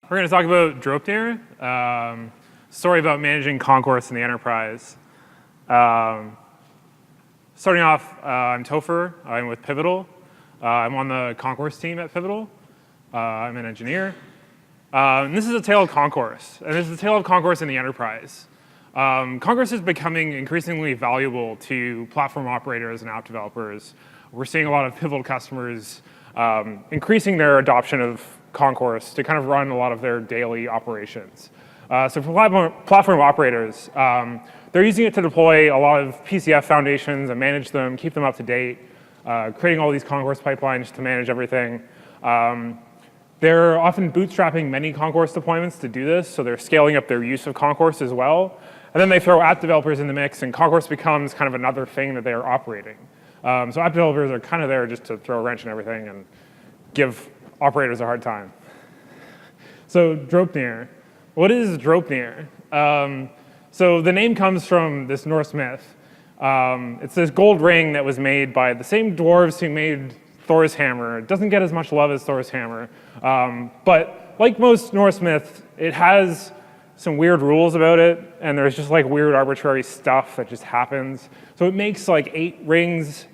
We're going to talk about Draupnir, story about managing Concourse in the enterprise. Starting off, I'm Topher. I'm with Pivotal. I'm on the Concourse team at Pivotal. I'm an engineer. And this is a tale of Concourse, and this is a tale of Concourse in the enterprise. Concourse is becoming increasingly valuable to platform operators and app developers. We're seeing a lot of Pivotal customers increasing their adoption of Concourse to kind of run a lot of their daily operations. So for platform operators, they're using it to deploy a lot of PCF foundations and manage them, keep them up to date, creating all these Concourse pipelines to manage everything. They're often bootstrapping many Concourse deployments to do this, so they're scaling up their use of Concourse as well. And then they throw app developers in the mix, and Concourse becomes kind of another thing that they're operating. So app developers are kind of there just to throw a wrench in everything and give operators a hard time. So Draupnir. What is Draupnir? So the name comes from this Norse myth. It's this gold ring that was made by the same dwarves who made Thor's hammer. It doesn't get as much love as Thor's hammer. But like most Norse myths, it has some weird rules about it, and there's just like weird arbitrary stuff that just happens. So it makes like 8 rings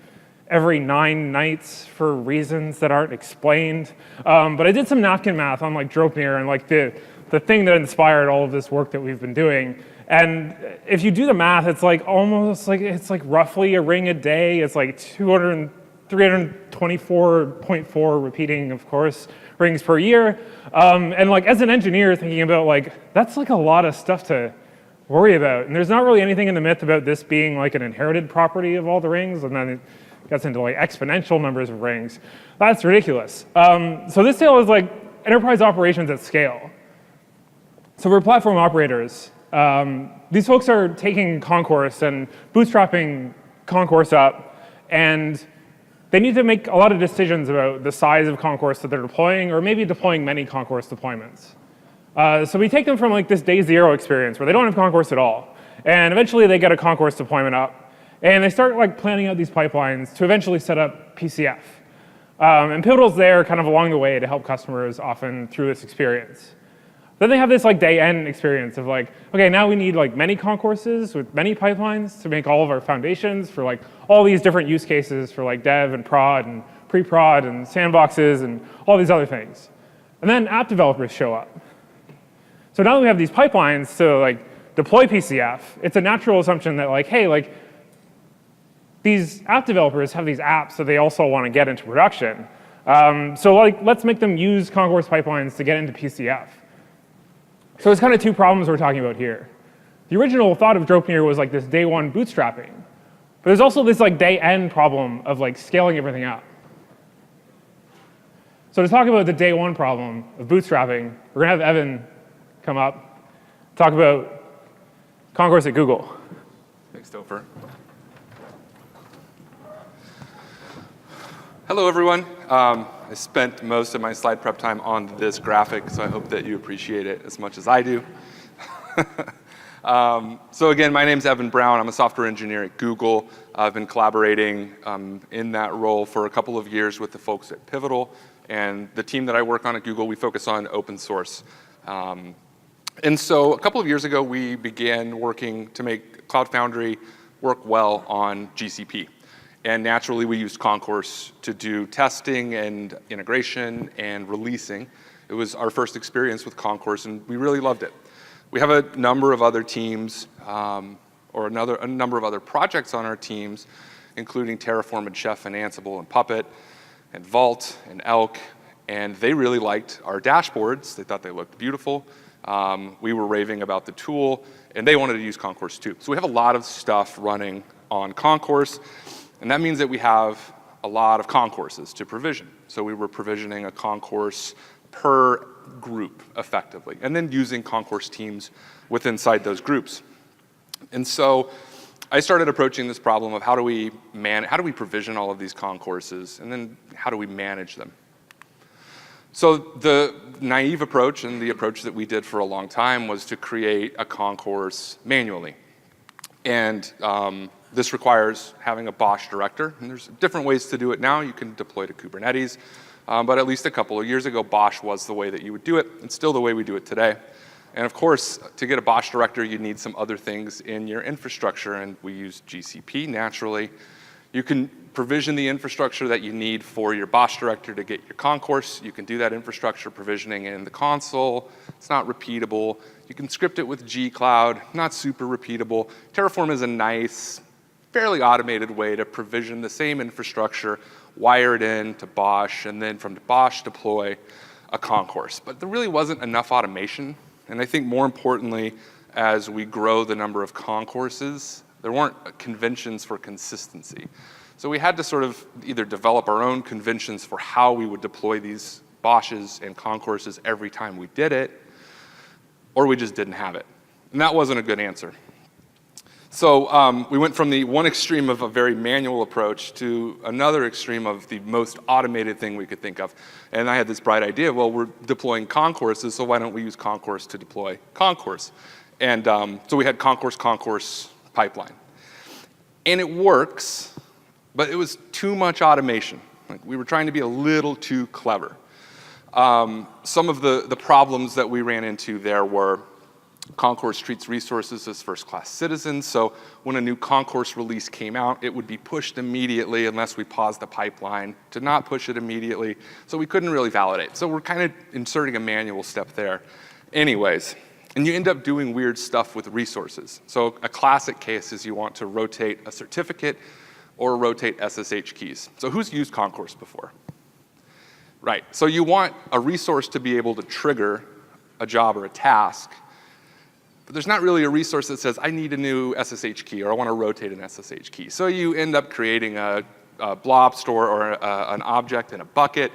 every 9 nights for reasons that aren't explained. But I did some napkin math on like Draupnir and like the thing that inspired all of this work that we've been doing. And if you do the math, it's like almost like, it's like roughly a ring a day. It's like 324.4 repeating, of course, rings per year. And like as an engineer thinking about like, that's like a lot of stuff to worry about. And there's not really anything in the myth about this being like an inherited property of all the rings. And then it gets into like exponential numbers of rings. That's ridiculous. So this tale is like enterprise operations at scale. So we're platform operators. These folks are taking Concourse and bootstrapping Concourse up, and they need to make a lot of decisions about the size of Concourse that they're deploying, or maybe deploying many Concourse deployments. So we take them from like this day zero experience where they don't have Concourse at all, and eventually they get a Concourse deployment up, and they start like planning out these pipelines to eventually set up PCF. And Pivotal's there kind of along the way to help customers often through this experience. Then they have this like day end experience of like, okay, now we need like many Concourses with many pipelines to make all of our foundations for like all these different use cases for like dev and prod and pre-prod and sandboxes and all these other things. And then app developers show up. So now that we have these pipelines to like deploy PCF, it's a natural assumption that like, hey, like these app developers have these apps that they also want to get into production. So like, let's make them use Concourse pipelines to get into PCF. So there's kind of 2 problems we're talking about here. The original thought of Draupnir was like this day 1 bootstrapping. But there's also this like day end problem of like scaling everything up. So to talk about the day 1 problem of bootstrapping, we're going to have Evan come up, talk about Concourse at Google. Thanks, Topher. Hello, everyone. I spent most of my slide prep time on this graphic, so I hope that you appreciate it as much as I do. So again, my name's Evan Brown. I'm a software engineer at Google. I've been collaborating in that role for a couple of years with the folks at Pivotal. And the team that I work on at Google, we focus on open source. And so a couple of years ago, we began working to make Cloud Foundry work well on GCP. And naturally, we used Concourse to do testing and integration and releasing. It was our first experience with Concourse, and we really loved it. We have a number of other teams, or a number of other projects on our teams, including Terraform and Chef and Ansible and Puppet and Vault and Elk, and they really liked our dashboards. They thought they looked beautiful. We were raving about the tool, and they wanted to use Concourse too. So we have a lot of stuff running on Concourse. And that means that we have a lot of concourses to provision. So we were provisioning a concourse per group effectively, and then using concourse teams inside those groups. And so I started approaching this problem of how do we provision all of these concourses, and then how do we manage them? So the naive approach, and the approach that we did for a long time, was to create a concourse manually. And this requires having a BOSH director, and there's different ways to do it now. You can deploy to Kubernetes, But at least a couple of years ago, BOSH was the way that you would do it. It's still the way we do it today. And of course, to get a BOSH director, you need some other things in your infrastructure, and we use GCP naturally. You can provision the infrastructure that you need for your BOSH director to get your Concourse. You can do that infrastructure provisioning in the console. It's not repeatable. You can script it with gcloud, not super repeatable. Terraform is a nice, fairly automated way to provision the same infrastructure, wire it in to BOSH, and then from BOSH deploy a Concourse. But there really wasn't enough automation. And I think more importantly, as we grow the number of Concourses, there weren't conventions for consistency. So we had to sort of either develop our own conventions for how we would deploy these BOSHs and Concourses every time we did it, or we just didn't have it. And that wasn't a good answer. So we went from the one extreme of a very manual approach to another extreme of the most automated thing we could think of. And I had this bright idea, well, we're deploying Concourses, so why don't we use Concourse to deploy Concourse? And so we had Concourse pipeline. And it works, but it was too much automation. Like, we were trying to be a little too clever. Some of the problems that we ran into there were Concourse treats resources as first-class citizens, so when a new Concourse release came out, it would be pushed immediately unless we paused the pipeline to not push it immediately, so we couldn't really validate. So we're kind of inserting a manual step there. Anyways, and you end up doing weird stuff with resources. So a classic case is you want to rotate a certificate or rotate SSH keys. So who's used Concourse before? Right, so you want a resource to be able to trigger a job or a task, but there's not really a resource that says, I need a new SSH key, or I want to rotate an SSH key. So you end up creating a blob store or an object in a bucket,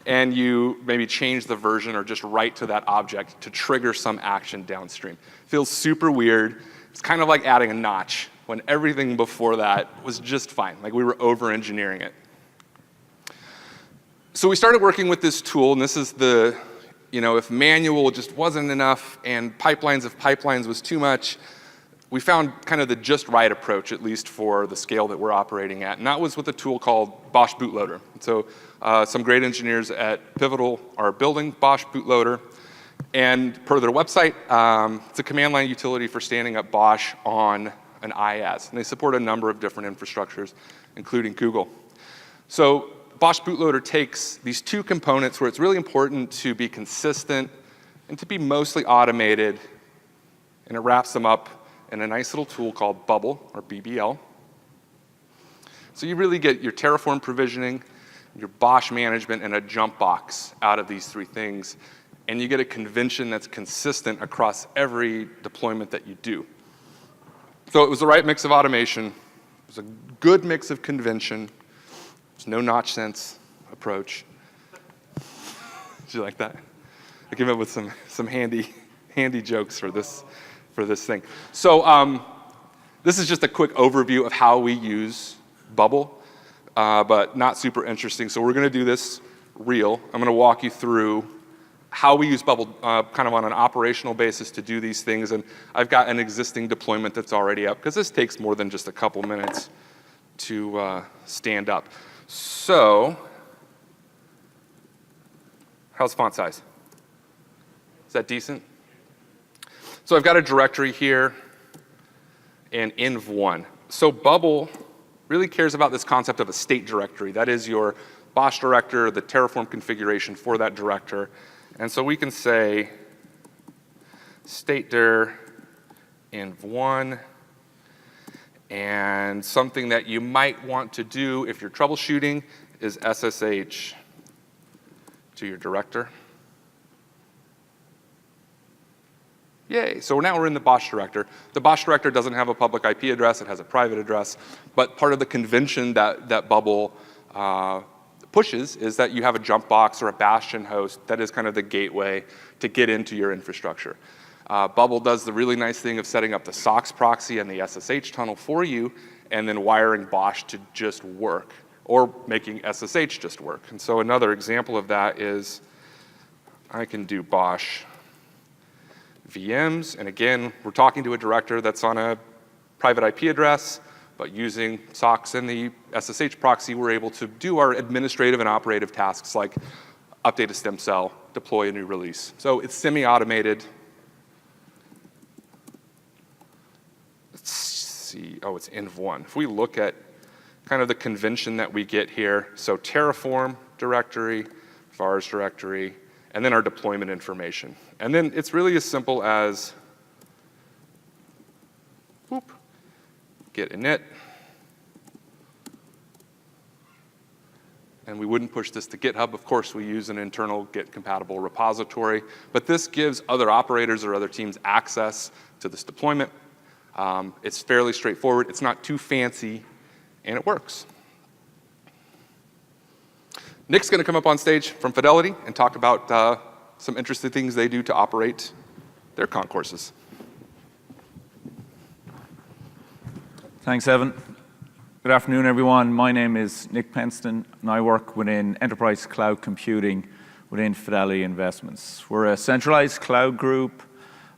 and you maybe change the version or just write to that object to trigger some action downstream. Feels super weird. It's kind of like adding a notch when everything before that was just fine, like we were over-engineering it. So we started working with this tool, and this is the, if manual just wasn't enough and pipelines, if pipelines was too much, we found kind of the just right approach, at least for the scale that we're operating at. And that was with a tool called BOSH Bootloader. So some great engineers at Pivotal are building BOSH Bootloader. And per their website, it's a command line utility for standing up BOSH on an IaaS. And they support a number of different infrastructures, including Google. So BOSH Bootloader takes these two components where it's really important to be consistent and to be mostly automated, and it wraps them up in a nice little tool called Bubblebbl, or BBL. So you really get your Terraform provisioning, your BOSH management, and a jump box out of these three things, and you get a convention that's consistent across every deployment that you do. So it was the right mix of automation, it was a good mix of convention. There's no notch sense approach. Did you like that? I came up with some handy jokes for this thing. So this is just a quick overview of how we use Bubblebbl, but not super interesting. So we're going to do this real. I'm going to walk you through how we use Bubblebbl kind of on an operational basis to do these things. And I've got an existing deployment that's already up, because this takes more than just a couple minutes to stand up. So, how's font size? Is that decent? So I've got a directory here and env1. So Bubblebbl really cares about this concept of a state directory. That is your BOSH director, the Terraform configuration for that director. And so we can say statedir env1. And something that you might want to do if you're troubleshooting is SSH to your director. Yay, so now we're in the BOSH director. The BOSH director doesn't have a public IP address, it has a private address, but part of the convention that Bubblebbl pushes is that you have a jump box or a bastion host that is kind of the gateway to get into your infrastructure. Bubblebbl does the really nice thing of setting up the SOCKS proxy and the SSH tunnel for you, and then wiring BOSH to just work, or making SSH just work. And so another example of that is I can do BOSH VMs, and again, we're talking to a director that's on a private IP address, But using SOCs and the SSH proxy, we're able to do our administrative and operative tasks like update a stem cell, deploy a new release. So it's semi-automated. Let's see, oh, it's env1. If we look at kind of the convention that we get here, so Terraform directory, vars directory, and then our deployment information. And then it's really as simple as whoop, git init. And we wouldn't push this to GitHub. Of course, we use an internal Git compatible repository. But this gives other operators or other teams access to this deployment. It's fairly straightforward. It's not too fancy, and it works. Nick's going to come up on stage from Fidelity and talk about some interesting things they do to operate their concourses. Thanks, Evan. Good afternoon, everyone. My name is Nick Penston, and I work within enterprise cloud computing within Fidelity Investments. We're a centralized cloud group,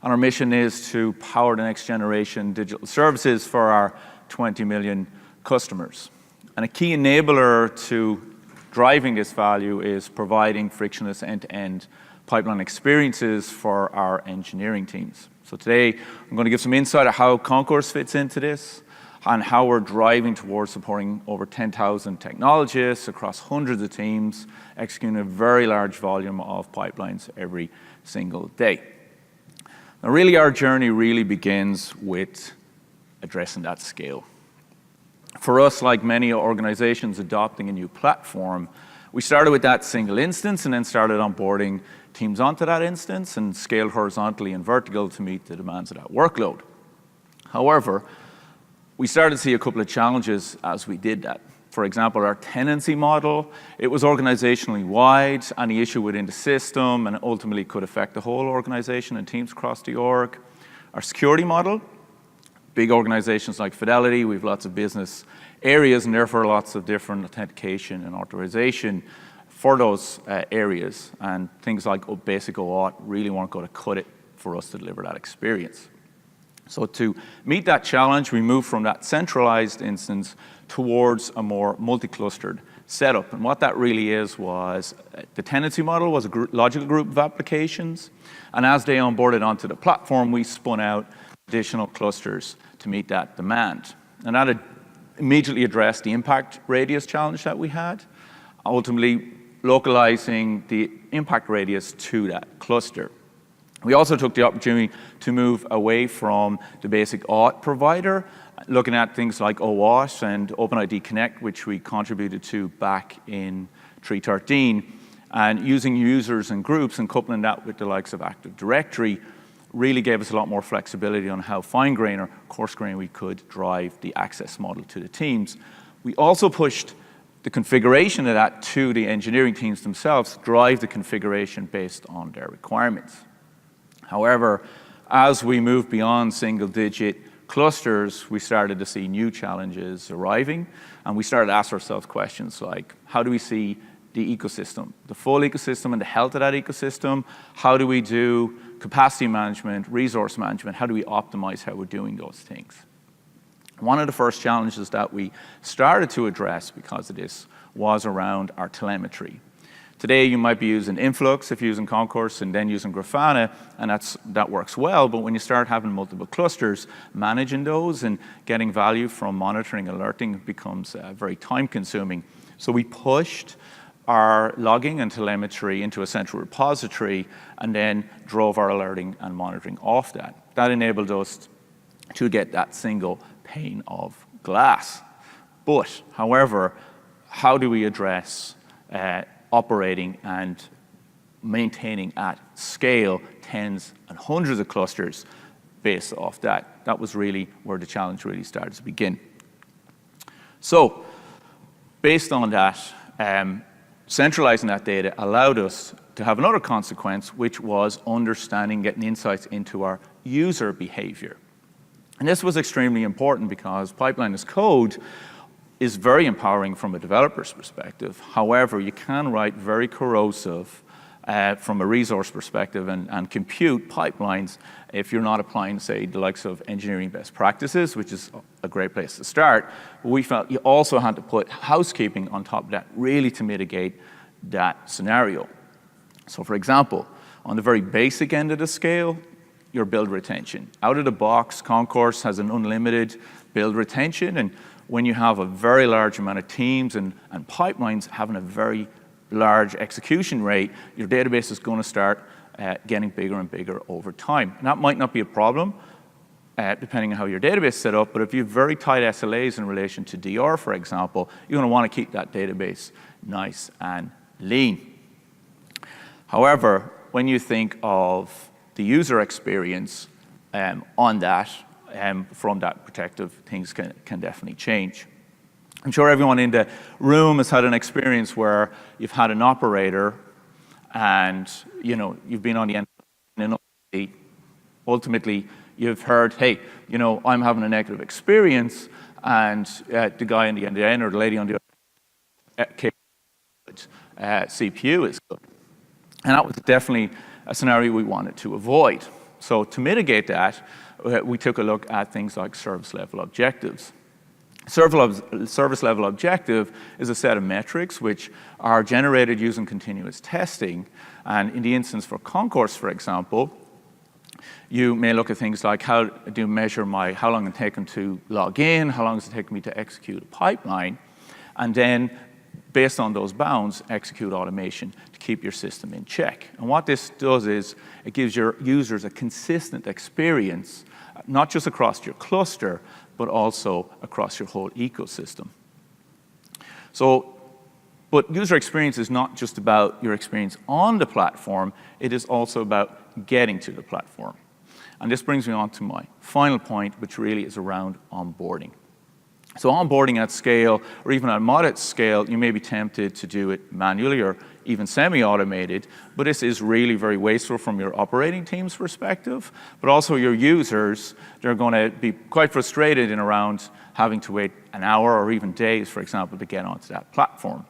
and our mission is to power the next generation digital services for our 20 million customers. And a key enabler to driving this value is providing frictionless end-to-end pipeline experiences for our engineering teams. So today, I'm going to give some insight on how Concourse fits into this, and how we're driving towards supporting over 10,000 technologists across hundreds of teams, executing a very large volume of pipelines every single day. Now, really, our journey really begins with addressing that scale. For us, like many organizations adopting a new platform, we started with that single instance and then started onboarding teams onto that instance and scaled horizontally and vertical to meet the demands of that workload. However, we started to see a couple of challenges as we did that. For example, our tenancy model, it was organizationally wide, any issue within the system, and ultimately could affect the whole organization and teams across the org. Our security model, big organizations like Fidelity, we have lots of business areas and therefore lots of different authentication and authorization for those areas. And things like basic OAuth really weren't going to cut it for us to deliver that experience. So to meet that challenge, we moved from that centralized instance towards a more multi-clustered setup. And what that really is was the tenancy model was a logical group of applications. And as they onboarded onto the platform, we spun out additional clusters to meet that demand. And that immediately addressed the impact radius challenge that we had, ultimately localizing the impact radius to that cluster. We also took the opportunity to move away from the basic auth provider, looking at things like OAuth and OpenID Connect, which we contributed to back in 3.13, and using users and groups and coupling that with the likes of Active Directory really gave us a lot more flexibility on how fine-grained or coarse-grained we could drive the access model to the teams. We also pushed the configuration of that to the engineering teams themselves to drive the configuration based on their requirements. However, as we moved beyond single-digit clusters, we started to see new challenges arriving, and we started to ask ourselves questions like, how do we see the ecosystem, the full ecosystem and the health of that ecosystem? How do we do capacity management, resource management? How do we optimize how we're doing those things? One of the first challenges that we started to address because of this was around our telemetry. Today, you might be using Influx if you're using Concourse and then using Grafana, and that works well. But when you start having multiple clusters, managing those and getting value from monitoring, alerting becomes very time-consuming. So we pushed our logging and telemetry into a central repository and then drove our alerting and monitoring off that. That enabled us to get that single pane of glass. But, however, how do we address operating and maintaining at scale tens and hundreds of clusters based off that? That was really where the challenge really started to begin. So, based on that, centralizing that data allowed us to have another consequence, which was understanding, getting insights into our user behavior. And this was extremely important because pipeline as code is very empowering from a developer's perspective. However, you can write very corrosive from a resource perspective and compute pipelines if you're not applying, say, the likes of engineering best practices, which is a great place to start. But we felt you also had to put housekeeping on top of that, really to mitigate that scenario. So for example, on the very basic end of the scale, your build retention. Out of the box, Concourse has an unlimited build retention, and when you have a very large amount of teams and pipelines having a very large execution rate, your database is going to start getting bigger and bigger over time. And that might not be a problem, depending on how your database is set up, but if you have very tight SLAs in relation to DR, for example, you're going to want to keep that database nice and lean. However, when you think of the user experience on that, from that perspective, things can definitely change. I'm sure everyone in the room has had an experience where you've had an operator and you've been on the end and ultimately you've heard, hey, I'm having a negative experience, and the guy on the end or the lady on the other CPU is good. And that was definitely a scenario we wanted to avoid. So to mitigate that, we took a look at things like service level objectives. Service level objective is a set of metrics which are generated using continuous testing. And in the instance for Concourse, for example, you may look at things like how do you measure how long it takes them to log in, how long does it take me to execute a pipeline, and then based on those bounds, execute automation to keep your system in check. And what this does is it gives your users a consistent experience, not just across your cluster, but also across your whole ecosystem. But user experience is not just about your experience on the platform, it is also about getting to the platform. And this brings me on to my final point, which really is around onboarding. So onboarding at scale, or even at modest scale, you may be tempted to do it manually or even semi-automated, but this is really very wasteful from your operating team's perspective, but also your users, they're going to be quite frustrated in around having to wait an hour or even days, for example, to get onto that platform.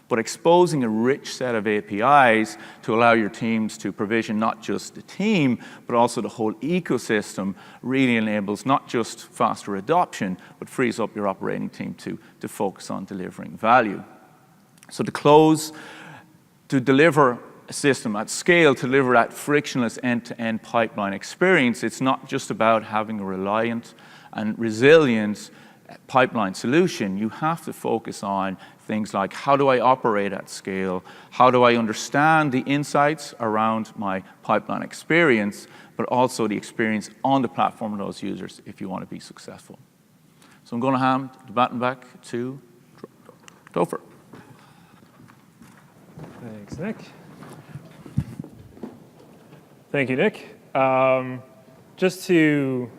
But exposing a rich set of APIs to allow your teams to provision not just the team, but also the whole ecosystem really enables not just faster adoption, but frees up your operating team to focus on delivering value. So to deliver a system at scale, to deliver that frictionless end-to-end pipeline experience, it's not just about having a reliant and resilient pipeline solution. You have to focus on things like, how do I operate at scale? How do I understand the insights around my pipeline experience, but also the experience on the platform of those users if you want to be successful? So I'm going to hand the baton back to Topher. Thanks, Nick. Thank you, Nick. Just to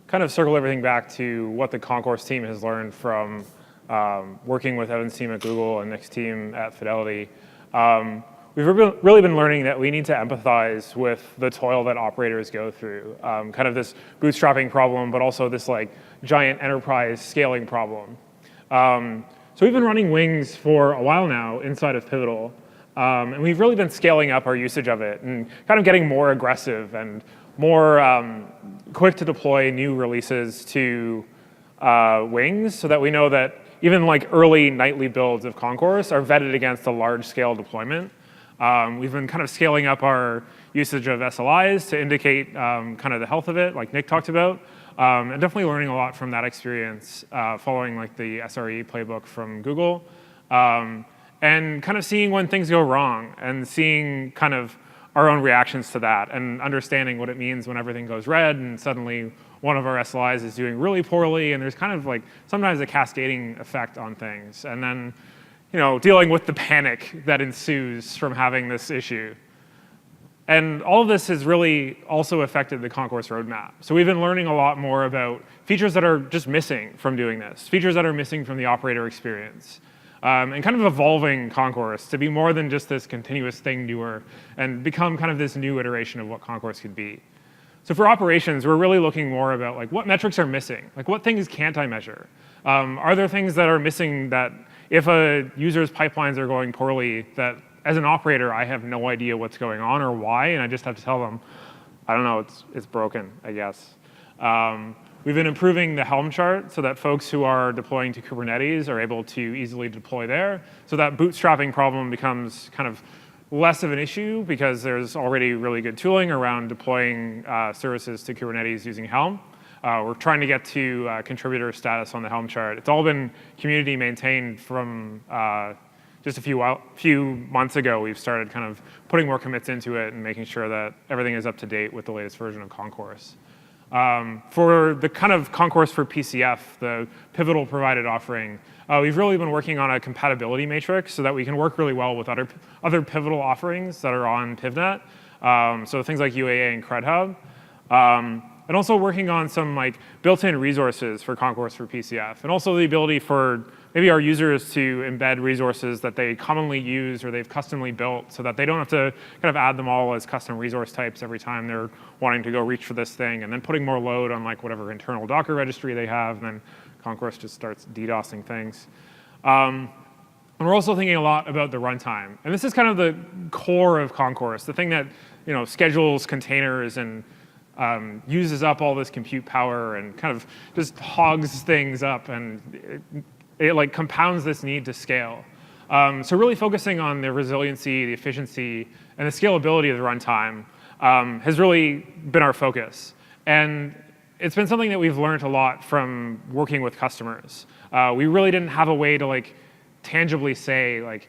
kind of circle everything back to what the Concourse team has learned from working with Evan's team at Google and Nick's team at Fidelity. We've really been learning that we need to empathize with the toil that operators go through, kind of this bootstrapping problem, but also this giant enterprise scaling problem. So we've been running Wings for a while now inside of Pivotal, and we've really been scaling up our usage of it and kind of getting more aggressive and more quick to deploy new releases to Wings so that we know that even early nightly builds of Concourse are vetted against a large-scale deployment. We've been kind of scaling up our usage of SLeyes to indicate kind of the health of it, like Nick talked about, and definitely learning a lot from that experience following the SRE playbook from Google, and kind of seeing when things go wrong and seeing kind of our own reactions to that and understanding what it means when everything goes red and suddenly one of our SLeyes is doing really poorly, and there's kind of sometimes a cascading effect on things. And then, dealing with the panic that ensues from having this issue. And all of this has really also affected the Concourse Roadmap. So we've been learning a lot more about features that are just missing from doing this, features that are missing from the operator experience, and kind of evolving Concourse to be more than just this continuous thing doer and become kind of this new iteration of what Concourse could be. So for operations, we're really looking more about what metrics are missing, what things can't I measure? Are there things that are missing that if a user's pipelines are going poorly, that as an operator, I have no idea what's going on or why, and I just have to tell them, I don't know, it's broken, I guess. We've been improving the Helm chart so that folks who are deploying to Kubernetes are able to easily deploy there. So that bootstrapping problem becomes kind of less of an issue because there's already really good tooling around deploying services to Kubernetes using Helm. We're trying to get to contributor status on the Helm chart. It's all been community maintained from just a few months ago. We've started kind of putting more commits into it and making sure that everything is up to date with the latest version of Concourse. For the kind of Concourse for PCF, the Pivotal provided offering, we've really been working on a compatibility matrix so that we can work really well with other Pivotal offerings that are on PivNet. So things like UAA and CredHub. And also working on some like built-in resources for Concourse for PCF. And also the ability for maybe our users to embed resources that they commonly use or they've customly built so that they don't have to kind of add them all as custom resource types every time they're wanting to go reach for this thing, and then putting more load on like whatever internal Docker registry they have, and then Concourse just starts DDoSing things. And we're also thinking a lot about the runtime. And this is kind of the core of Concourse, the thing that schedules containers and uses up all this compute power and kind of just hogs things up, and it like compounds this need to scale. So really focusing on the resiliency, the efficiency, and the scalability of the runtime has really been our focus. And it's been something that we've learned a lot from working with customers. We really didn't have a way to like tangibly say like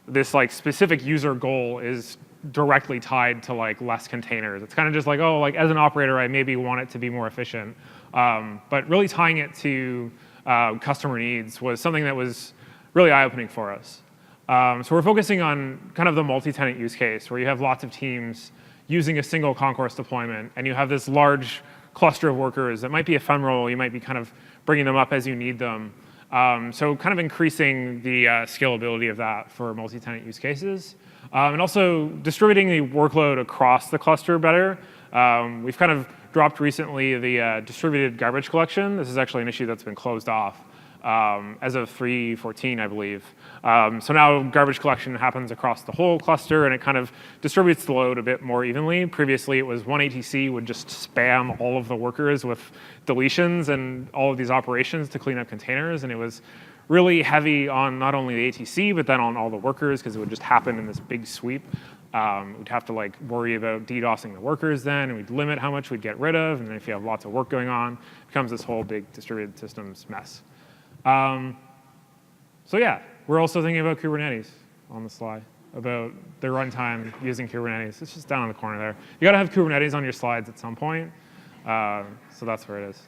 this like specific user goal is directly tied to like less containers. It's kind of just like, oh, like as an operator, I maybe want it to be more efficient. But really tying it to customer needs was something that was really eye-opening for us. So we're focusing on kind of the multi-tenant use case where you have lots of teams using a single Concourse deployment, and you have this large cluster of workers that might be ephemeral. You might be kind of bringing them up as you need them. So kind of increasing the scalability of that for multi-tenant use cases. And also distributing the workload across the cluster better. We've kind of dropped recently the distributed garbage collection. This is actually an issue that's been closed off as of 3.14, I believe. So now garbage collection happens across the whole cluster, and it kind of distributes the load a bit more evenly. Previously, it was one ATC would just spam all of the workers with deletions and all of these operations to clean up containers, and it was really heavy on not only the ATC, but then on all the workers, because it would just happen in this big sweep. We'd have to like worry about DDoSing the workers then, and we'd limit how much we'd get rid of, and then if you have lots of work going on, it becomes this whole big distributed systems mess. So yeah, we're also thinking about Kubernetes on the slide, about the runtime using Kubernetes. It's just down in the corner there. You gotta have Kubernetes on your slides at some point, so that's where it is.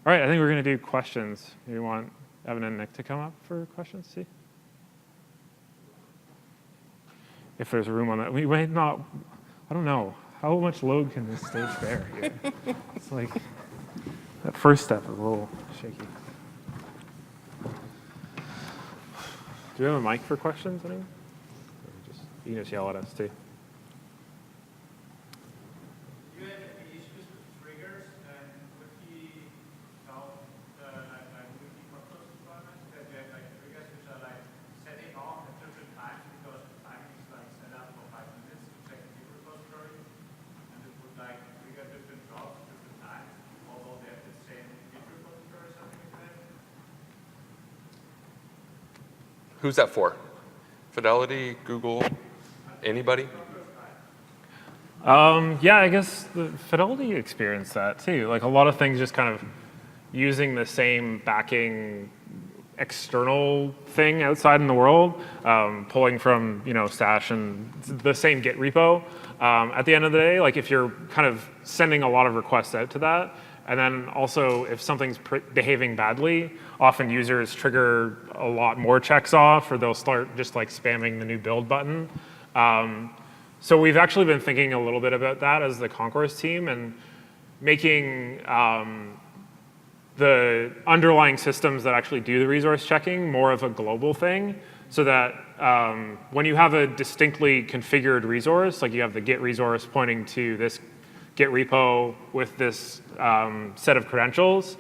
All right, I think we're gonna do questions. You want Evan and Nick to come up for questions, see? If there's room on that. We might not, I don't know. How much load can this stage bear here? It's like, that first step is a little shaky. Do we have a mic for questions, anyone? You can just yell at us, too. Who's that for? Fidelity, Google, anybody? Yeah, I guess the Fidelity experienced that too. Like a lot of things just kind of using the same backing external thing outside in the world, pulling from Stash and the same Git repo. At the end of the day, like if you're kind of sending a lot of requests out to that, and then also if something's behaving badly, often users trigger a lot more checks off, or they'll start just like spamming the new build button. So we've actually been thinking a little bit about that as the Concourse team, and making the underlying systems that actually do the resource checking more of a global thing, so that when you have a distinctly configured resource, like you have the Git resource pointing to this Git repo with this set of credentials,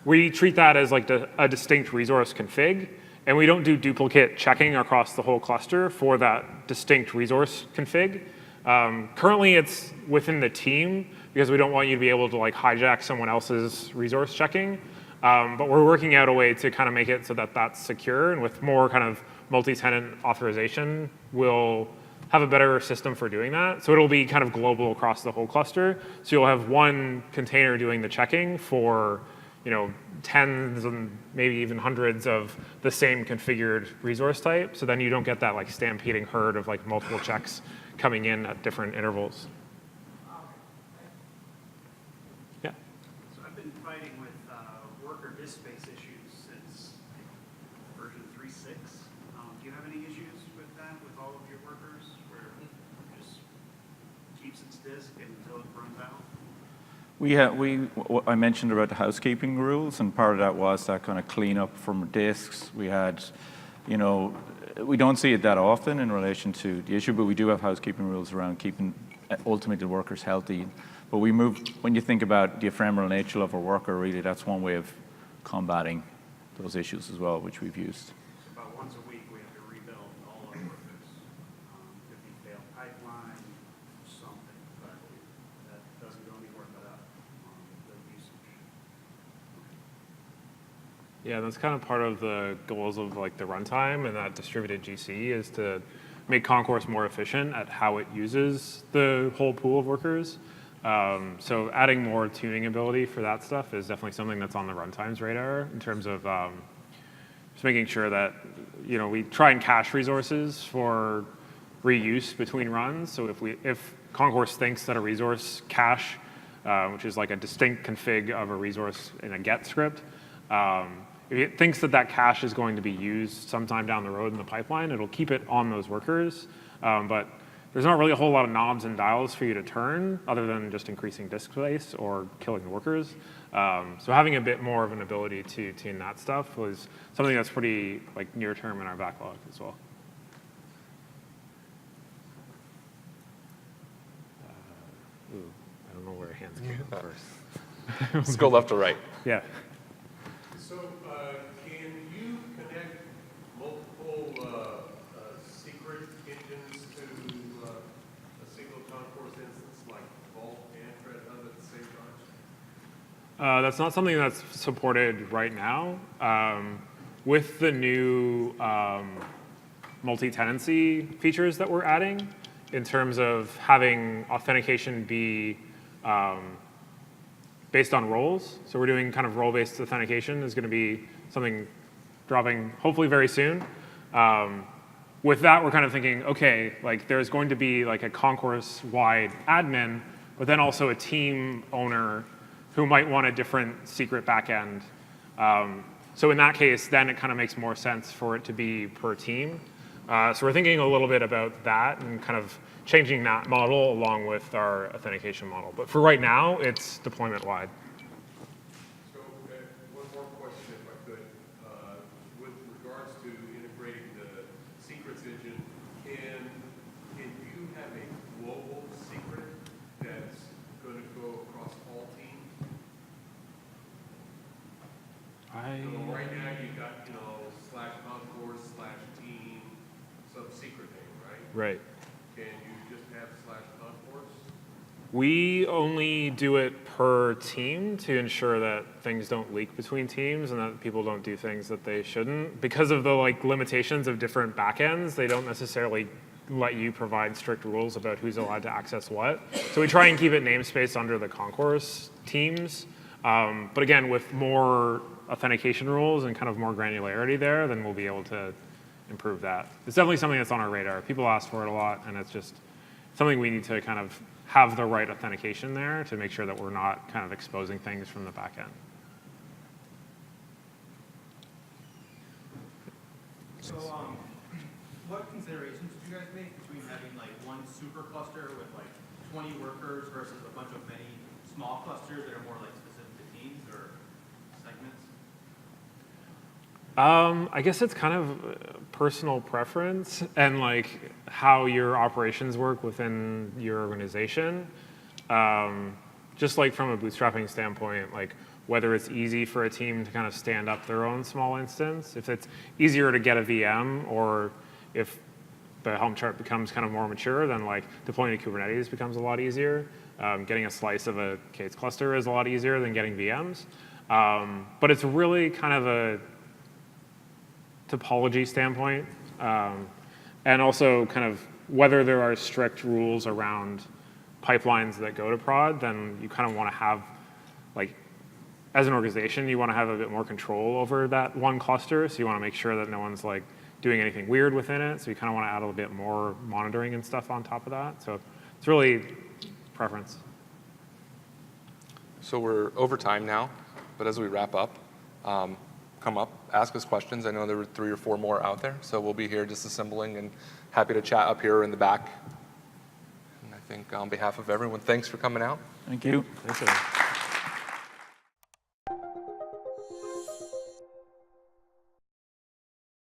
we treat that as like a distinct resource config, And we don't do duplicate checking across the whole cluster for that distinct resource config. Currently, it's within the team because we don't want you to be able to like hijack someone else's resource checking. But we're working out a way to kind of make it so that that's secure, and with more kind of multi-tenant authorization, we'll have a better system for doing that. So it'll be kind of global across the whole cluster. So you'll have one container doing the checking for tens and maybe even hundreds of the same configured resource type. So then you don't get that like stampeding herd of like multiple checks coming in at different intervals. Yeah. So I've been fighting with worker disk space issues since version 3.6. Do you have any issues with that with all of your workers where it just keeps its disk until it runs out? I mentioned about the housekeeping rules, and part of that was that kind of cleanup from disks. We had, we don't see it that often in relation to the issue, but we do have housekeeping rules around keeping ultimately the workers healthy. But when you think about the ephemeral nature of a worker, really, that's one way of combating those issues as well, which we've used. About once a week, we have to rebuild all our workers. Could be failed pipeline or something, but that doesn't go anywhere but up on the usage. Yeah, that's kind of part of the goals of like the runtime and that distributed GC is to make Concourse more efficient at how it uses the whole pool of workers. So adding more tuning ability for that stuff is definitely something that's on the runtime's radar in terms of just making sure that we try and cache resources for reuse between runs. So if Concourse thinks that a resource cache, which is like a distinct config of a resource in a get script, if it thinks that that cache is going to be used sometime down the road in the pipeline, it'll keep it on those workers. But there's not really a whole lot of knobs and dials for you to turn other than just increasing disk space or killing the workers. So having a bit more of an ability to tune that stuff was something that's pretty like near term in our backlog as well. I don't know where hands go first. Let's go left to right. Yeah. So can you connect multiple secret engines to a single Concourse instance like Vault and ThreadHub at the same time? That's not something that's supported right now. With the new multi-tenancy features that we're adding, in terms of having authentication be based on roles. So we're doing kind of role-based authentication is going to be something dropping hopefully very soon. With that, we're kind of thinking, okay, like there's going to be like a Concourse-wide admin, but then also a team owner who might want a different secret backend. So in that case, then it kind of makes more sense for it to be per team. So we're thinking a little bit about that and kind of changing that model along with our authentication model. But for right now, it's deployment-wide. So one more question, if I could. With regards to integrating the secrets engine, can you have a global secret that's going to go across all teams? Right now you got /Concourse/team some secret name, right? Right. Can you just have /Concourse? We only do it per team to ensure that things don't leak between teams and that people don't do things that they shouldn't. Because of the like limitations of different backends, they don't necessarily let you provide strict rules about who's allowed to access what. So we try and keep it namespace under the Concourse teams. But again, with more authentication rules and kind of more granularity there, then we'll be able to improve that. It's definitely something that's on our radar. People ask for it a lot, and it's just something we need to kind of have the right authentication there to make sure that we're not kind of exposing things from the back end. So what considerations did you guys make between having like one super cluster with like 20 workers versus a bunch of many small clusters that are more like specific to teams or segments? I guess it's kind of personal preference and like how your operations work within your organization. Just like from a bootstrapping standpoint, like whether it's easy for a team to kind of stand up their own small instance, if it's easier to get a VM, or if the Helm chart becomes kind of more mature, then like deploying to Kubernetes becomes a lot easier. Getting a slice of a K8s cluster is a lot easier than getting VMs. But it's really kind of a topology standpoint, and also kind of whether there are strict rules around pipelines that go to prod, then you kind of want to have, like, as an organization, you want to have a bit more control over that one cluster. So you want to make sure that no one's like doing anything weird within it. So you kind of want to add a little bit more monitoring and stuff on top of that. So it's really preference. So we're over time now, but as we wrap up, come up, ask us questions. I know there were 3 or 4 more out there, so we'll be here disassembling and happy to chat up here in the back. And I think on behalf of everyone, thanks for coming out. Thank you. Thank you.